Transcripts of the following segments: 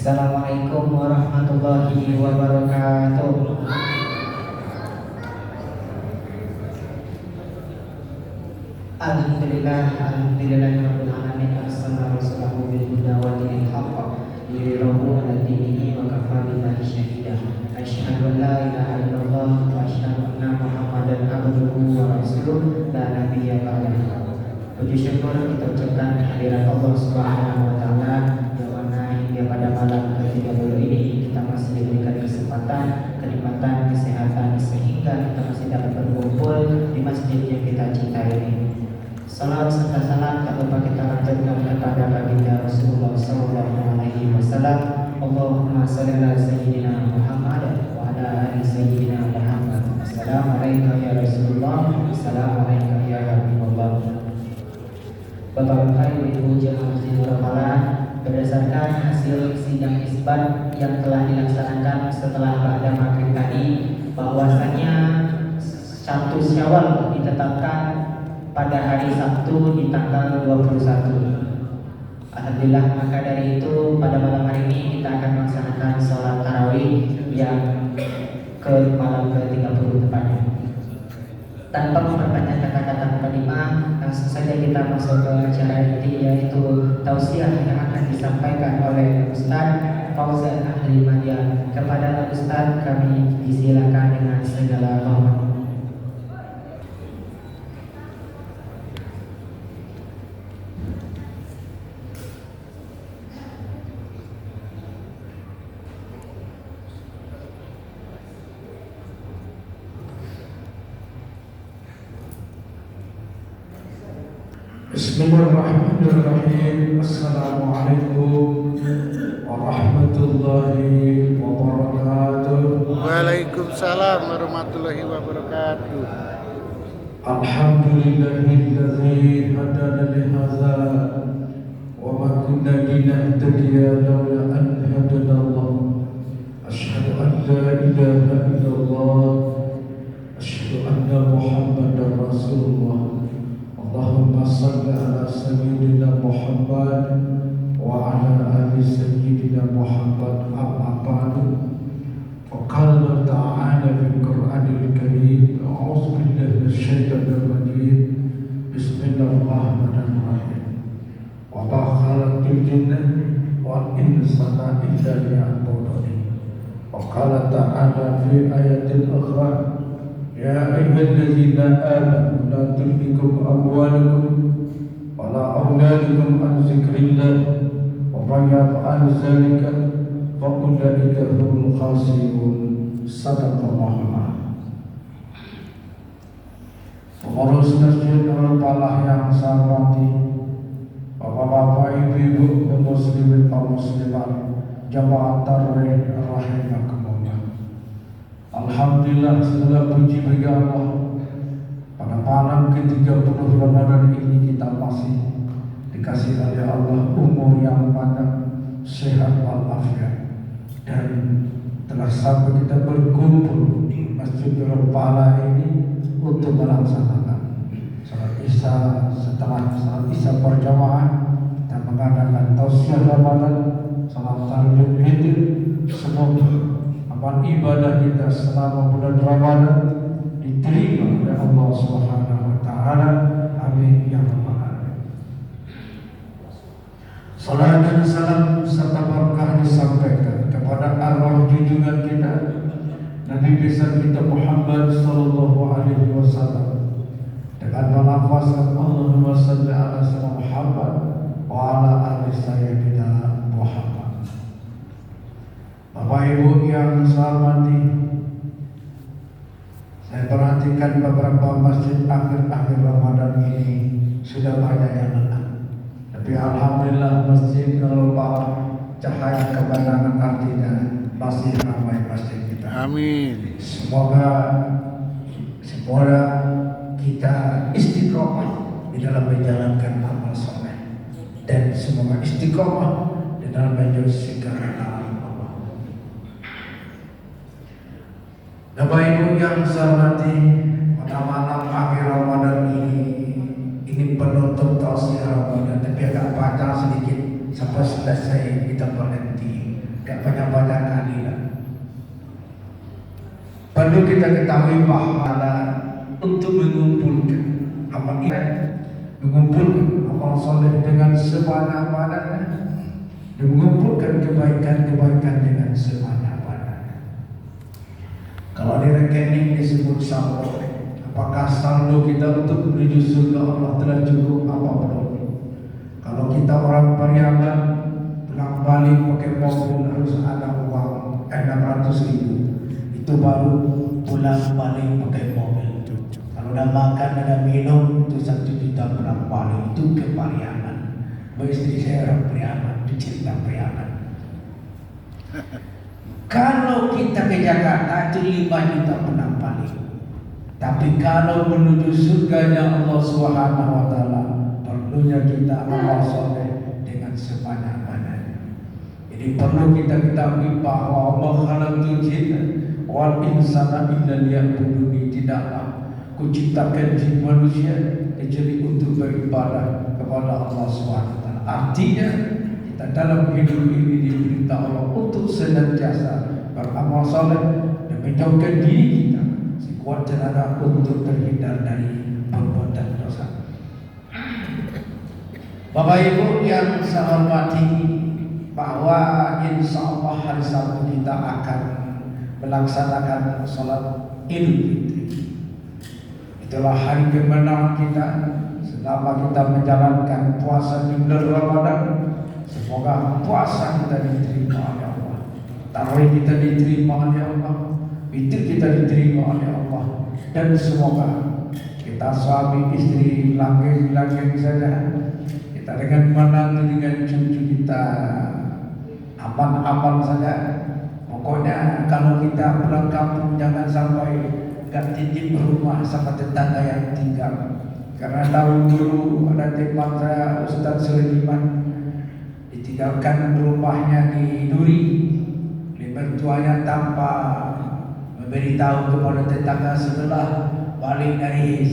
Assalamualaikum warahmatullahi wabarakatuh. Alhamdulillahirabbil alamin. Arsalna rasulahu bil huda wa dinil haqq liyudhhirahu 'ala dinihi wa kafaa billahi shahida. Asyhadu an la ilaha illallah wa asyhadu anna Muhammadan abduhu wa rasuluh la nabiyya ba'dahu. Puji syukur kita ucapkan kehadirat Allah Subhanahu wa taala yang mana hingga pada malam ke-30 ini kita masih diberikan kesempatan, kenikmatan, kesehatan sehingga kita masih dapat berkumpul di masjid yang kita cintai ini. Salam serta salam tak lupa kita aturkan kepada baginda Rasulullah sallallahu alaihi wasallam. Allahumma shalli ala sayyidina Muhammad wa ala ali sayyidina Muhammad. Assalamualaikum ya Rasulullah, assalamualaikum ya Habibullah. Bapak-bapak, ibu jemaah Masjid Nurul, berdasarkan hasil sidang isbat yang telah dilaksanakan setelah pada maghrib tadi, bahwasanya 1 Syawal ditetapkan pada hari Sabtu di tanggal 21. Alhamdulillah, maka dari itu pada malam hari ini kita akan melaksanakan sholat tarawih yang ke malam ke-30 tepatnya. Tanpa memperpanjang kata-kata mukadimah, langsung saja kita masuk ke acara inti, yaitu tausiah yang akan disampaikan oleh Ustaz Fauzan Ahli Madya. Kepada Ustaz kami disilakan dengan segala hormat. Bismillahirrahmanirrahim. Assalamualaikum warahmatullahi wabarakatuh. Waalaikumsalam warahmatullahi wabarakatuh. Alhamdulillahilladzi hadana li hadza wa ma kunna linahtadiya laula an hadana Allah. Asyhadu an la ilaha illallah, asyhadu anna Muhammadar Rasulullah. Allahumma salli ala sayyidina Muhammad wa ala ali sayyidina Muhammad. Amma ba'du. Faqala ta'ala fil Qur'anil Karim, a'udzu billahi minasyaitonir rajim. Bismillahirrahmanirrahim. Wa ma khalaqtul jinna wal insa illa liya'budun. Wa qala ta'ala fi ayatil ukhra, ya ayyuhalladzina amanu la tulhikum amwalukum wa la auladukum an dzikrillah wa man yaf'al dzalika fa ulaika humul khasirun. Sadaqallahu al-'azim. Pengurus Masjid Nurul Falah yang saya hormati, Bapak-bapak, ibu-ibu, kaum muslimin, kaum muslimat, jamaah tarawih rahimakumullah. Alhamdulillah, segala puji bagi Allah. Pada malam ke-30 Ramadan ini kita masih dikasih oleh Allah umur yang panjang, sehat walafiat, dan telah sampai kita berkumpul di Masjid Nurul Falah ini untuk melaksanakan salat Isya. Setelah salat Isya berjamaah dan mengadakan tausiah Ramadan, salat tarawih witir. Semoga amal ibadah kita selama bulan Ramadan diterima oleh Allah Subhanahu wa taala. Amin ya rabbal alamin. Salam dan salam serta berkah disampaikan kepada arwah junjungan kita Nabi besar kita Muhammad sallallahu alaihi wasallam dengan melafazkan Allahumma shalli ala sayyidina Muhammad wa ala ali sayyidina Muhammad. Bapak Ibu yang saya hormati, saya perhatikan beberapa masjid akhir-akhir Ramadan ini sudah banyak yang datang. Tapi alhamdulillah Masjid Nurul Falah cahaya kemenangan artinya masih ramai masjid kita. Amin. Semoga kita istiqomah di dalam menjalankan amal soleh, dan semoga istiqomah di dalam menjauhi segala Allah. Bapak Ibu yang saya hormati, pada malam akhir Ramadan ini penutup tausiah Ramadan, tapi agak panjang sedikit sampai selesai kita berhenti. gak banyak-banyak keadilan. Perlu kita ketahui bahwa untuk mengumpulkan amal ibadah, mengumpulkan amal soleh dengan sebanyak-banyaknya, dan mengumpulkan kebaikan-kebaikan dengan sebanyak-banyaknya. Kalau di rekening disebut saldo, apakah saldo kita untuk menuju surga Allah telah cukup apa belum? Kalau kita orang Pariaman pulang balik pakai mobil harus ada uang 600.000, itu baru pulang balik pakai mobil. Kalau udah makan ada minum itu 1 juta pulang balik, itu ke Pariaman. Istri saya orang Pariaman, itu cerita Pariaman. Kalau kita ke Jakarta itu 5 juta pulang balik. Tapi kalau menuju surganya Allah Subhanahu wa taala, perlunya kita amal soleh dengan sebanyak-banyaknya. Jadi perlu kita ketahui bahwa Allah khalaqal jinna wal insana illa liya'buduni, tidaklah kuciptakan jin manusia kecuali untuk beribadah kepada Allah Subhanahu wa taala. Artinya kita dalam hidup ini diperintah Allah untuk senantiasa beramal soleh dan menjauhkan diri kita sekuat tenaga untuk terhindar dari perbuatan dosa. Bapak Ibu yang saya hormati, bahwa insya Allah hari Sabtu kita akan melaksanakan sholat Idul Fitri. Itulah hari kemenangan kita selama kita menjalankan puasa di bulan Ramadan. Semoga puasa kita diterima oleh Allah, tarawih kita diterima oleh Allah, witir kita diterima oleh Allah, dan semoga kita suami istri langgeng-langgeng saja, kita dengan menantu dengan cucu kita aman-aman saja. Pokoknya kalau kita pulang kampung jangan sampai gak titip rumah sama tetangga yang tinggal. Karena tahun dulu ada teman saya Ustaz Sulaiman ditinggalkan rumahnya di Duri, mertuanya tanpa memberitahu kepada tetangga sebelah, balik dari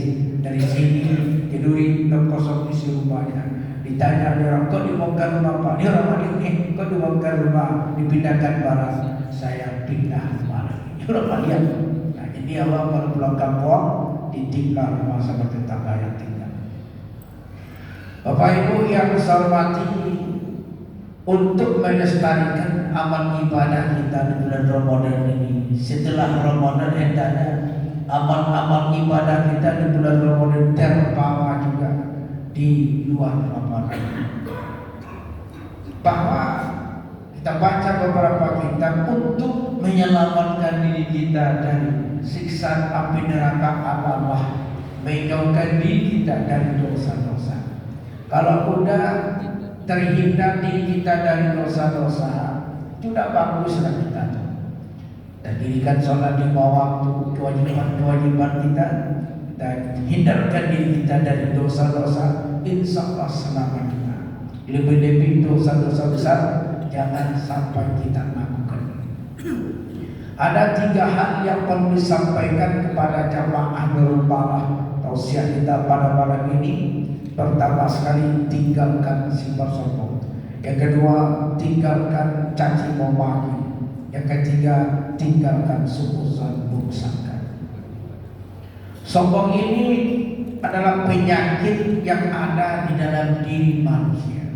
sini ke Duri dan kosong isi rumahnya. Ditanya orang, kok dibongkar rumah Pak? Dia orang Maliang, kok dibongkar rumah, dipindahkan barang. Saya pindah rumah lagi. Dia orang Maliang. Nah, jadi awal kalau pulang kampung ditinggal rumah sama tetangga yang tinggal. Bapak Ibu yang saya hormati, untuk melestarikan amal ibadah kita di bulan Ramadan ini, setelah Ramadan hendaknya amal-amal ibadah kita di bulan Ramadan terbawa juga di luar Ramadan. Bahwa kita baca beberapa kitab untuk menyelamatkan diri kita dari siksa api neraka Allah, menjauhkan diri kita dari dosa-dosa. Kalau sudah terhindar diri kita dari dosa-dosa, sudah baguslah kita. Dan dirikan sholat 5 waktu, kewajiban kita, dan hindarkan diri kita dari dosa-dosa, insya Allah selamat kita. Lebih-lebih dosa-dosa besar jangan sampai kita lakukan. Ada 3 hal yang perlu disampaikan kepada jamaah Nurul Balah tausiah kita pada malam ini. Pertama sekali, tinggalkan sifat sombong. Yang kedua, tinggalkan caci memaki. Yang ketiga, tinggalkan suzon sangka. Sombong ini adalah penyakit yang ada di dalam diri manusia.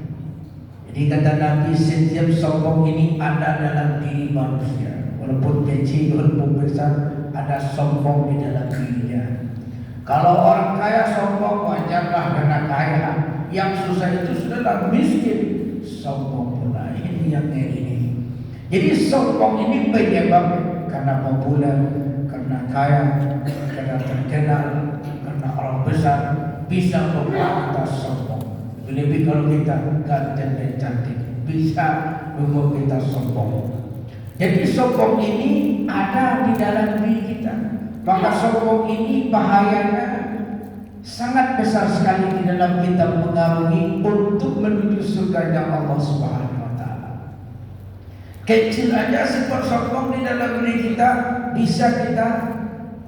Jadi kata Nabi, setiap sombong ini ada dalam diri manusia. Walaupun kecil, walaupun besar, ada sombong di dalam dirinya. Kalau orang kaya sombong, wajarlah karena kaya. Yang susah itu sudahlah miskin, sombong pula. Ini yang ini. Jadi sombong ini penyebab karena populer, karena kaya, karena terkenal, karena orang besar, bisa membuat kita sombong. Lebih kalau kita ganteng dan cantik, bisa membuat kita sombong. Jadi sombong ini ada di dalam diri kita. Maka sombong ini bahayanya sangat besar sekali di dalam kita mengarungi untuk menuju surganya Allah Subhanahu wa taala. Kecil aja sifat sombong di dalam diri kita bisa kita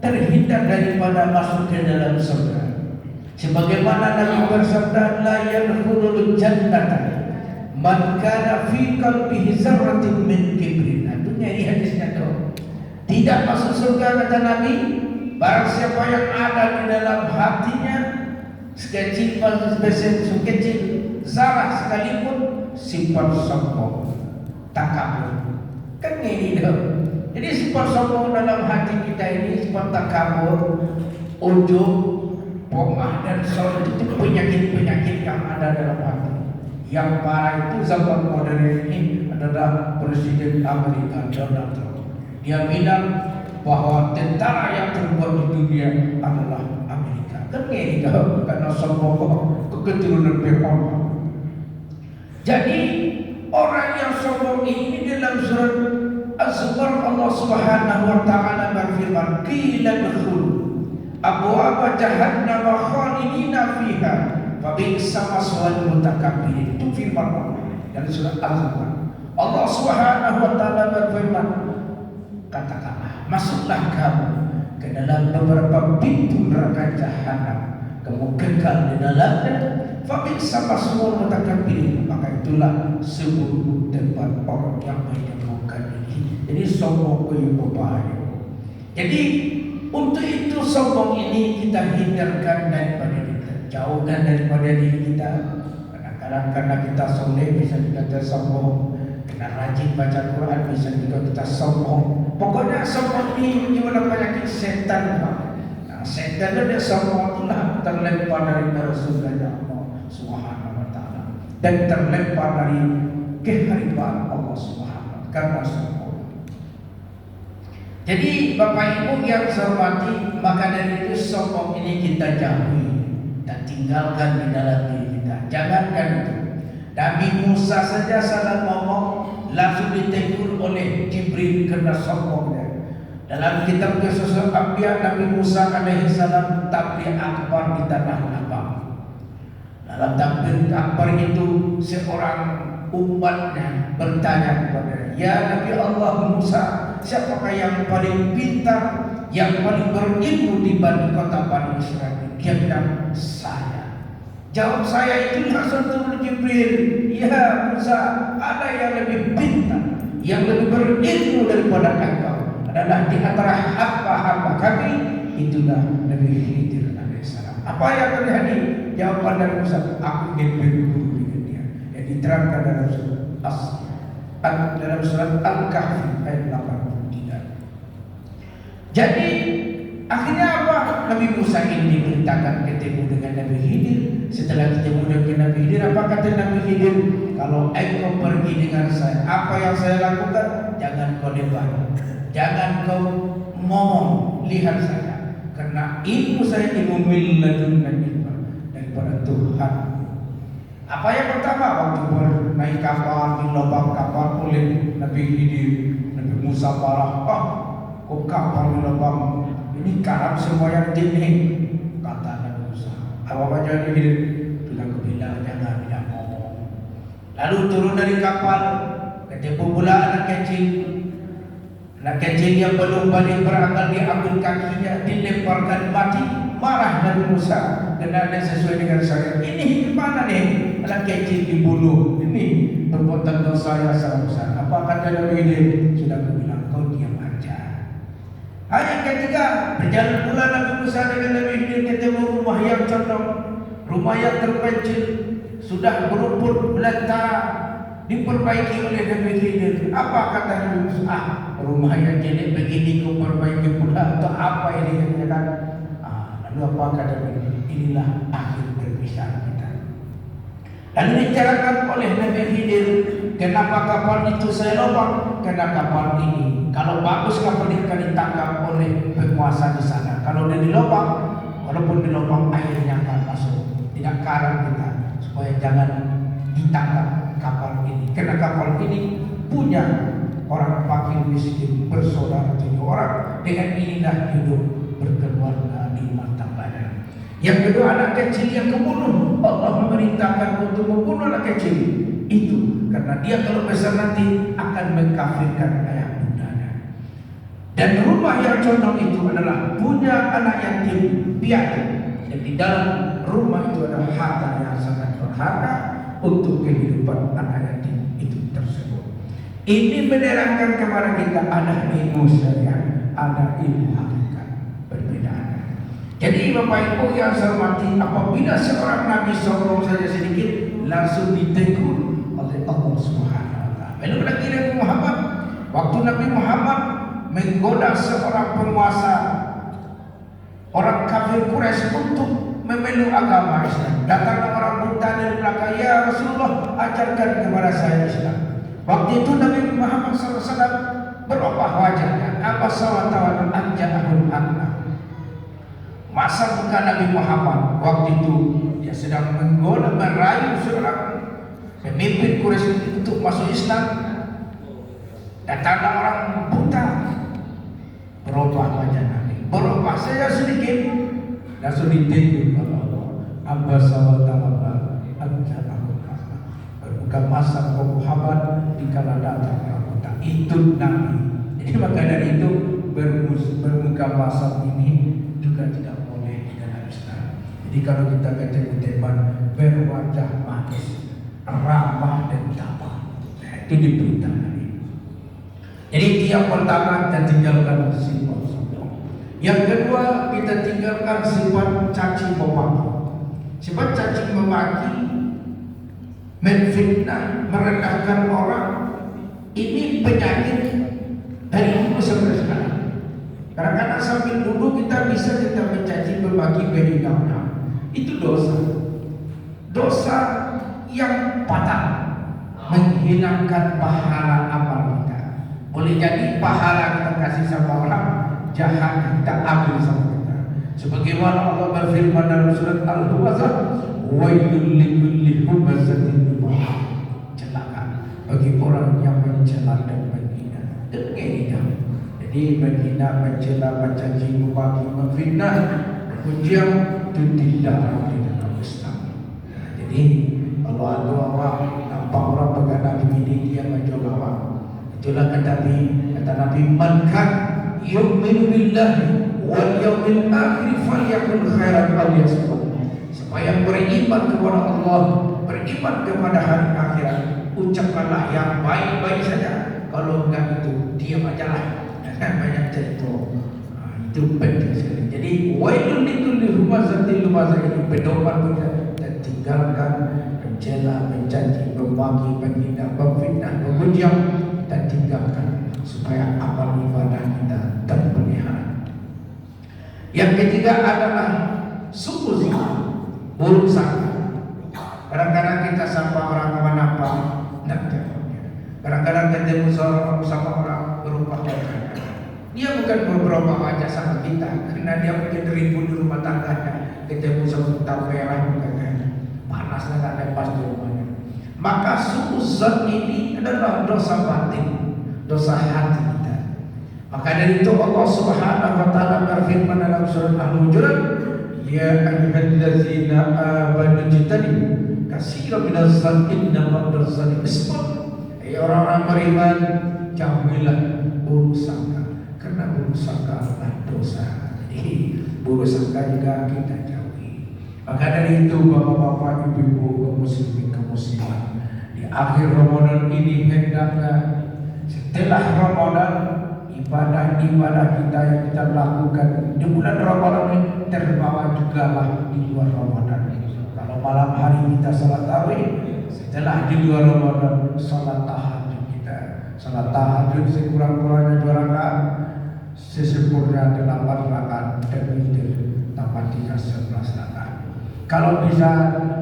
terhindar daripada masuk ke dalam surga. Sebagaimana Nabi bersabda, la yadkhulul jannata Man kana fi qalbihi zarratin min kibrin. Nah, itu nyari hadisnya tuh. Tidak masuk surga kata Nabi barang siapa yang ada di dalam hatinya sekecil zarah sekalipun sifat sombong, takabur. Kan ini dong. Jadi sifat sombong dalam hati kita ini, sifat takabur, ujub, pomah dan sombong itu penyakit-penyakit yang ada dalam hati. Yang parah itu zaman modern ini adalah Presiden Amerika Donald Trump. Dia bilang bahwa tentara yang terkuat di dunia adalah Amerika. Kan ini dong, karena sombong keturunan Fir'aun. Jadi orang yang sombong ini dalam surat Az-Zumar Allah Subhanahu wa taala berfirman, "Qila dukhul abwaaba jahannam khalidina fiha fa bi'sa maswal mutakabbirin." Itu firman Allah dalam surat Az-Zumar. Allah Subhanahu wa taala berfirman, katakanlah, masuklah kamu ke dalam beberapa pintu neraka jahanam, kamu kekal di dalamnya. Fabik sama semua mutakabbirin, maka itulah sebuah tempat orang yang menyerukan ini. Jadi sombong itu berbahaya. Jadi untuk itu sombong ini kita hindarkan daripada kita, jauhkan daripada diri kita. Kadang-kadang karena kita soleh bisa dikata sombong, karena rajin baca Quran bisa juga kita sombong. Pokoknya sombong ini gimana penyakit setan. Nah, setan itu dia sombong itulah terlempar dari surga Allah Subhanahu wa taala dan terlempar dari keharibaan Allah Subhanahu wa taala karena sombong. Jadi Bapak Ibu yang saya hormati, maka dari itu sombong ini kita jauhi dan tinggalkan di dalam diri kita. Jangankan itu, Nabi Musa saja salah ngomong langsung ditegur oleh Jibril karena sombongnya. Dalam kitab Qasas Anbiya, Nabi Musa alaihissalam takbir akbar di tanah lapang. Dalam takbir akbar itu seorang umatnya bertanya kepada, "Ya Nabi Allah Musa, siapakah yang paling pintar, yang paling berilmu dibanding kota Bani Israel?" Dia bilang, "Saya." Jawab saya itu langsung turun Jibril, "Ya Musa, ada yang lebih pintar, yang lebih berilmu daripada engkau adalah di antara hamba-hamba kami, itulah Nabi Khidir alaihissalam." Apa yang terjadi? Jawaban dari Musa, "Aku ingin berguru dengan dia." Yang diterangkan dalam surat Al-Kahfi ayat 83. Jadi akhirnya apa? Nabi Musa ini diperintahkan ketemu dengan Nabi Khidir. Setelah ketemu dengan Nabi Khidir, apa kata Nabi Khidir? "Kalau engkau pergi dengan saya, apa yang saya lakukan? Jangan kau debat, jangan kau ngomong, lihat saya, karena ilmu saya ilmu min ladunna ilma, daripada Tuhan." Apa yang pertama? Waktu naik kapal, di lubang kapal oleh Nabi Khidir, Nabi Musa marah, kok kapal di lubang ini karam semua yang tinggi. Kata Nabi Musa, apa jadi Khidir? Bilang jangan ngomong. Lalu turun dari kapal, ketemu pula anak kecil. Anak kecil yang belum balik berakal diambil kakinya, dilemparkan mati. Marah Nabi Musa, karena sesuai dengan syariat. Ini gimana nih? Anak kecil dibunuh. Ini perbuatan dosa yang sangat besar. Apa kata Nabi Khidir? Sudah aku bilang, kau diam aja. Ayat ketiga, berjalan pula Nabi Musa dengan Nabi Khidir ketemu rumah yang condong, rumah yang terpencil, sudah berumput belantara, diperbaiki oleh Nabi Khidir. Apa kata Nabi Musa? Rumah yang jelek begini kau perbaiki pula, atau apa ini yang kata? Lalu apa kata Nabi? Inilah akhir perpisahan kita. Lalu dicarakan oleh Nabi Khidir, kenapa kapal itu saya lubang? Karena kapal ini, kalau bagus kapal ini akan ditangkap oleh penguasa di sana. Kalau dia dilubang, walaupun dilubang airnya akan masuk, tidak karam kita, supaya jangan ditangkap kapal ini. Karena kapal ini punya orang fakir miskin bersaudara 7 orang. Dengan inilah hidup berkeluarga di rumah tangganya. Yang kedua, anak kecil yang kebunuh. Allah memerintahkan untuk membunuh anak kecil itu karena dia kalau besar nanti akan mengkafirkan ayah bundanya. Dan rumah yang condong itu adalah punya anak yatim piatu. Dan di dalam rumah itu ada harta yang sangat berharga. untuk kehidupan anak yatim itu tersebut. Ini menerangkan kepada kita ada ilmu syariat, ada ilmu hakikat, berbeda. Jadi Bapak Ibu yang saya hormati, apabila seorang Nabi sombong saja sedikit langsung ditegur oleh Allah Subhanahu wa taala. Belum lagi Nabi Muhammad, waktu Nabi Muhammad menggoda seorang penguasa orang kafir Quraisy untuk memeluk agama Islam. Datang orang buta dari belakang, ya Rasulullah, ajarkan kepada saya Islam. Waktu itu Nabi Muhammad SAW berubah wajahnya. Apa sawatan anja'ahul anna. Masa muka Nabi Muhammad waktu itu dia sedang menggoda merayu seorang pemimpin Quraisy untuk masuk Islam. Datanglah orang buta, berubah wajah Nabi, berubah saya sedikit, langsung ditegur Allah. Apa sawatan anja'ahul anna. Berbuka masa Muhammad dikala datang orang buta. Itu Nabi. Jadi maka dari itu bermuka masam ini juga tidak boleh di dalam Islam. Jadi kalau kita ketemu teman berwajah manis, ramah dan tabah, itu diberitakan. Jadi yang pertama kita tinggalkan sifat sombong. Yang kedua kita tinggalkan sifat caci memaki. Sifat caci memaki, menfitnah, merendahkan orang, ini penyakit dari dulu sampai sekarang. Kadang-kadang sambil dulu kita mencaci memaki berita-berita. Itu dosa. Dosa yang fatal, menghilangkan pahala amal kita. Boleh jadi pahala kita kasih sama orang, jahat kita ambil sama kita. Sebagaimana Allah berfirman dalam surat Al-Humaza, wailul likulli humazatin lumazah. Celaka bagi orang yang mencela dan menghina. Demikian. Jadi menghina, mencela, mencaci, memaki, memfitnah, menghujam itu tidak di dalam Islam. Jadi kalau ada orang nampak orang berkata begini dia mencoba orang. Itulah kata Nabi, man kan yu'minu billahi wal yawmil akhir falyakul khairan aw liyasmut. Supaya beriman kepada Allah, beriman kepada hari akhirat, ucapkanlah yang baik-baik saja. Kalau enggak itu diam ajalah. Banyak cerita. Itu penting sekali. Jadi wailun likulli humazatin lumazah, ini pedoman kita dan tinggalkan mencela, mencaci, memaki, menghina, memfitnah, menghujam, dan tinggalkan supaya amal ibadah kita terpelihara. Yang ketiga adalah suuzon, buruk sangka. Kadang-kadang kita sapa orang kemana-mana, kadang-kadang ketemu sama orang berubah wajah. Dia bukan beberapa wajah sama kita, karena dia mungkin ribut di rumah tangganya, ketemu sama tapera, panas dan lepas di rumahnya. Maka suuzon ini adalah dosa batin, dosa hati kita. Maka dari itu Allah Subhanahu wa taala berfirman dalam surat Al-Hujurat, ya ayyuhallazina amanu jtanibu katsiran minaz zanni inna ba'daz zanni ismun. Hai orang-orang beriman, jauhilah buruk sangka, karena buruk sangka adalah dosa. Jadi buruk sangka juga kita jauhi. Maka dari itu bapak-bapak, ibu-ibu, kaum muslimin, kaum muslimat, di akhir Ramadan ini hendaknya setelah Ramadan ibadah-ibadah kita yang kita lakukan di bulan Ramadan ini terbawa juga lah di luar Ramadan. Kalau malam hari kita salat tarawih, setelah di luar Ramadan salat tahajud kita. Salat tahajud sekurang-kurangnya 2 rakaat, sesempurna 8 rakaat, dan witir tambah 11 rakaat. Kalau bisa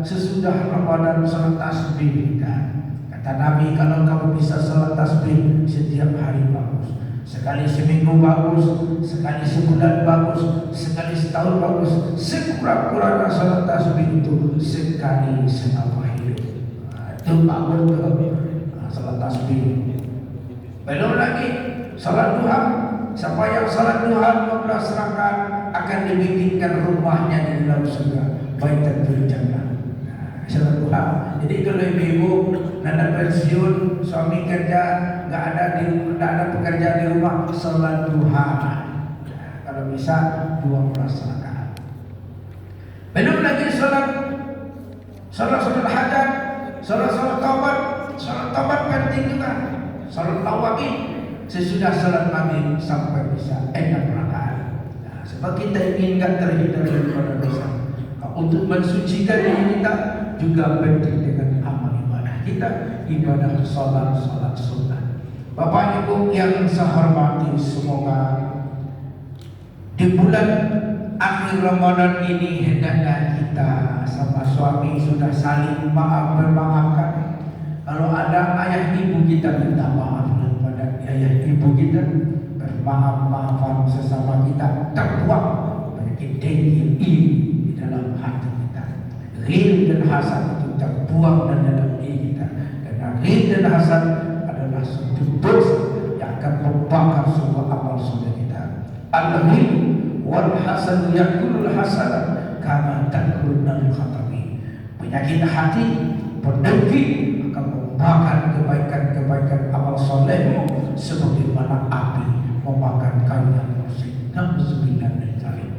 sesudah Ramadan salat tasbih kita. Kata Nabi, kalau kamu bisa salat tasbih setiap hari bagus. Sekali seminggu bagus, sekali sebulan bagus, sekali setahun bagus. Sekurang-kurangnya salat tasbih itu sekali selama hidup. Itu bagus tuh, salat tasbih. Belum lagi salat duha. Siapa yang salat duha 12 rakaat akan dibikinkan rumahnya di dalam surga, baitan fil jannah. Salat duha. Jadi kalau ibu-ibu nanda pensiun, suami kerja, nggak ada pekerjaan di rumah, salat duha. Kalau bisa 12 rakaat. Belum lagi salat hajat Salat taubat penting juga. Salat tarawih sesudah salat maghrib sampai bisa 6 rakaat. Nah, sebab kita ingin tak terhindar daripada dosa. Untuk mensucikan diri kita juga penting dengan amal ibadah kita, ibadah salat sunnah. Bapak Ibu yang saya hormati, semoga di bulan akhir Ramadan ini hendaknya kita sama suami sudah saling memaafkan. Kalau ada ayah ibu kita, minta maaf kepada ayah ibu kita, bermaaf-maafan sesama kita, terbuang penyakit dengki di dalam hati kita. Ghil dan hasad itu terbuang dalam diri kita, karena ghil dan hasad adalah suatu dosa yang akan membakar semua amal soleh kita. Al-ghil wal hasad yakulul hasad kama takulun khatabi. Penyakit hati, pendengki akan membakar kebaikan amal solehmu sebagaimana api membakar kayu yang bersih. Nauzubillah min dzalik.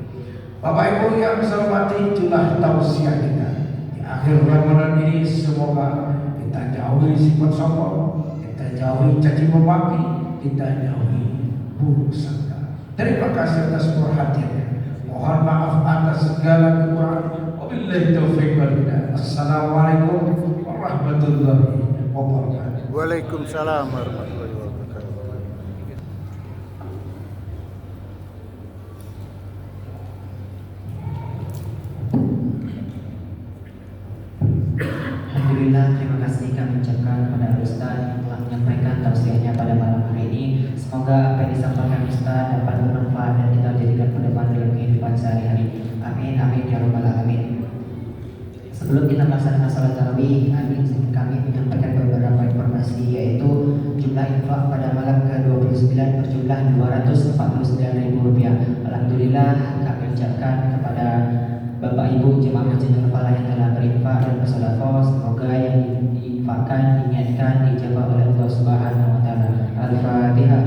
Bapak Ibu yang saya hormati, itulah tausiah kita di akhir Ramadan ini. Semoga kita jauhi sifat sombong, kita jauhi caci memaki, kita jauhi buruk sangka. Terima kasih atas perhatiannya. Mohon maaf atas segala kekurangan. Wabillahi taufiq wal hidayah. Assalamualaikum warahmatullahi wabarakatuh. Waalaikumsalam warahmatullahi wabarakatuh. Alhamdulillah, terima kasih kami ucapkan kepada Ustaz yang telah menyampaikan tausiahnya pada malam hari ini. Semoga apa yang disampaikan Ustaz dapat bermanfaat dan kita jadikan pedoman dalam kehidupan sehari-hari. Amin, amin ya rabbal alamin. Sebelum kita melaksanakan salat tarawih, kami menyampaikan beberapa informasi, yaitu jumlah infak pada malam ke-29 berjumlah Rp249.000. Alhamdulillah, kami ucapkan kepada Bapak Ibu jemaah Masjid Al-Falah yang telah berinfak dan bersedekah, semoga yang diinfakkan, diingatkan, dijabah oleh Allah Subhanahu wa taala. Al-Fatihah.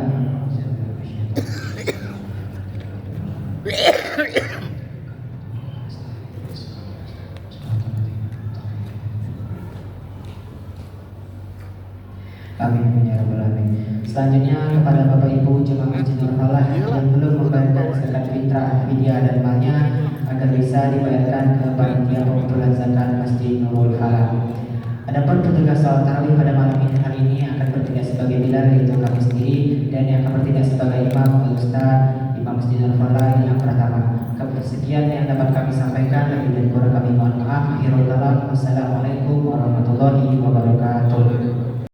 Amin ya rabbal alamin. Selanjutnya kepada Bapak Ibu jemaah Masjid Al-Falah yang belum membayarkan zakat fitrah, fidyah dan malnya agar bisa dibayarkan ke panitia pengumpulan zakat Masjid Nurul Falah. Adapun petugas salat tarawih pada malam ini hari ini akan bertindak sebagai bilal, yaitu kami sendiri, dan yang akan bertindak sebagai imam Ustaz Imam Masjid Al-Falah yang pertama. Sekian yang dapat kami sampaikan, lebih dan kurang kami mohon maaf. Akhirul kalam. Wassalamualaikum warahmatullahi wabarakatuh.